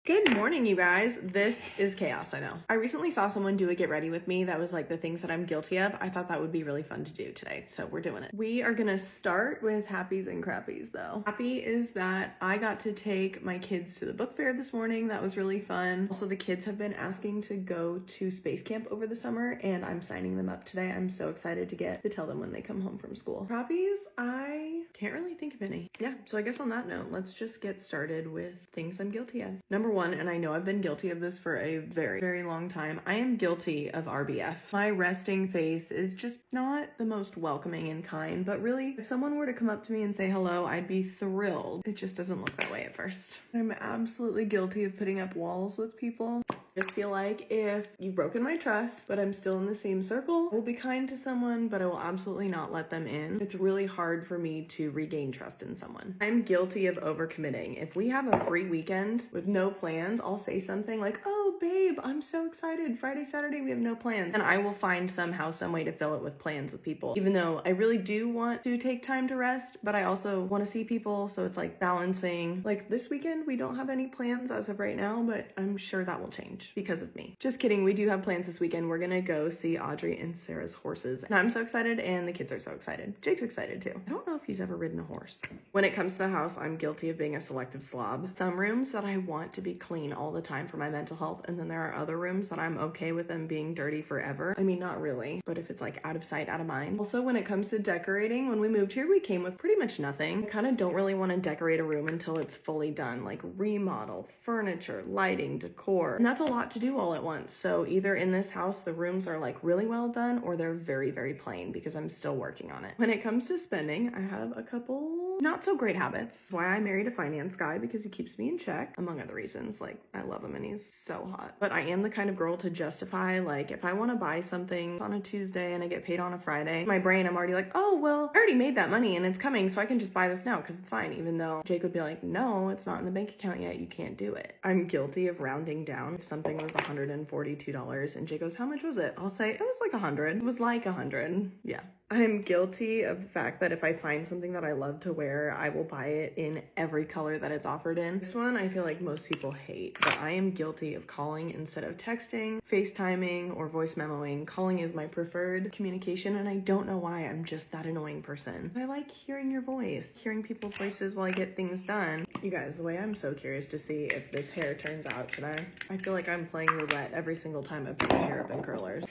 Good morning, you guys. This is chaos, I know. I recently saw someone do a get ready with me that was like the things that I'm guilty of. I thought that would be really fun to do today, so we're doing it. We are gonna start with happies and crappies though. Happy is that I got to take my kids to the book fair this morning. That was really fun. Also, the kids have been asking to go to space camp over the summer and I'm signing them up today. I'm so excited to get to tell them when they come home from school. Crappies, I can't really think of any. Yeah, so I guess on that note, let's just get started with things I'm guilty of. Number one, and I know I've been guilty of this for a very, very long time, I am guilty of RBF. My resting face is just not the most welcoming and kind, but really, if someone were to come up to me and say hello, I'd be thrilled. It just doesn't look that way at first. I'm absolutely guilty of putting up walls with people. I just feel like if you've broken my trust, but I'm still in the same circle, I will be kind to someone, but I will absolutely not let them in. It's really hard for me to regain trust in someone. I'm guilty of overcommitting. If we have a free weekend with no plans, I'll say something like, oh babe, I'm so excited. Friday, Saturday, we have no plans. And I will find somehow, some way to fill it with plans with people. Even though I really do want to take time to rest, but I also want to see people. So it's like balancing. Like this weekend, we don't have any plans as of right now, but I'm sure that will change because of me. Just kidding. We do have plans this weekend. We're gonna go see Audrey and Sarah's horses. And I'm so excited and the kids are so excited. Jake's excited too. I don't know if he's ever ridden a horse. When it comes to the house, I'm guilty of being a selective slob. Some rooms that I want to be clean all the time for my mental health, and then there are other rooms that I'm okay with them being dirty forever. I mean, not really, but if it's like out of sight, out of mind. Also, when it comes to decorating, when we moved here, we came with pretty much nothing. I kind of don't really want to decorate a room until it's fully done, like remodel, furniture, lighting, decor, and that's a lot to do all at once. So either in this house, the rooms are like really well done or they're very, very plain because I'm still working on it. When it comes to spending, I have a couple not so great habits. That's why I married a finance guy, because he keeps me in check, among other reasons. Like, I love him and he's so hot. But I am the kind of girl to justify, like, if I want to buy something on a Tuesday and I get paid on a Friday, in my brain, I'm already like, oh, well, I already made that money and it's coming, so I can just buy this now because it's fine. Even though Jake would be like, no, it's not in the bank account yet. You can't do it. I'm guilty of rounding down. If something was $142 and Jake goes, how much was it? I'll say, it was like 100. It was like 100. Yeah. I'm guilty of the fact that if I find something that I love to wear, I will buy it in every color that it's offered in. This one I feel like most people hate, but I am guilty of calling instead of texting, FaceTiming, or voice memoing. Calling is my preferred communication, and I don't know why. I'm just that annoying person. I like hearing your voice, hearing people's voices while I get things done. You guys, the way I'm so curious to see if this hair turns out today. I feel like I'm playing roulette every single time I put my hair up in curlers.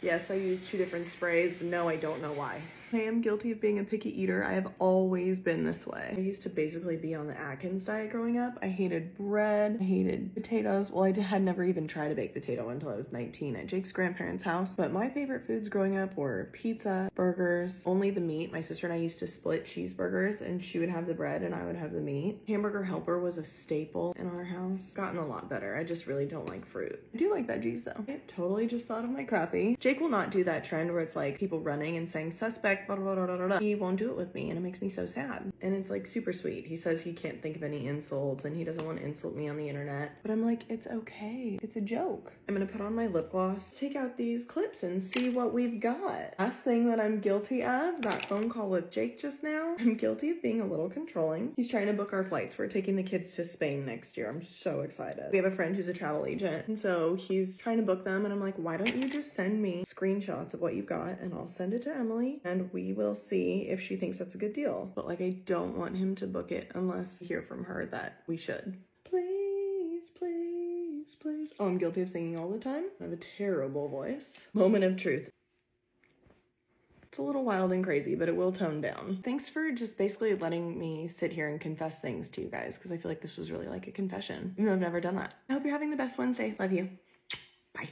Yes, I use 2 different sprays. No, I don't know why. I am guilty of being a picky eater. I have always been this way. I used to basically be on the Atkins diet growing up. I hated bread. I hated potatoes. Well, I had never even tried a baked potato until I was 19 at Jake's grandparents' house. But my favorite foods growing up were pizza, burgers, only the meat. My sister and I used to split cheeseburgers and she would have the bread and I would have the meat. Hamburger Helper was a staple in our house. Gotten a lot better. I just really don't like fruit. I do like veggies though. I totally just thought of my crappie. Jake will not do that trend where it's like people running and saying suspect, blah, blah, blah, blah, blah. He won't do it with me and it makes me so sad. And it's like super sweet. He says he can't think of any insults and he doesn't want to insult me on the internet. But I'm like, it's okay. It's a joke. I'm gonna put on my lip gloss, take out these clips and see what we've got. Last thing that I'm guilty of, that phone call with Jake just now. I'm guilty of being a little controlling. He's trying to book our flights. We're taking the kids to Spain next year. I'm so excited. We have a friend who's a travel agent. And so he's trying to book them and I'm like, why don't you just send me screenshots of what you've got and I'll send it to Emily and we will see if she thinks that's a good deal. But like, I don't want him to book it unless I hear from her that we should. Please, please, please. Oh, I'm guilty of singing all the time. I have a terrible voice. Moment of truth. It's a little wild and crazy, but it will tone down. Thanks for just basically letting me sit here and confess things to you guys, because I feel like this was really like a confession, even though I've never done that. I hope you're having the best Wednesday. Love you. Bye.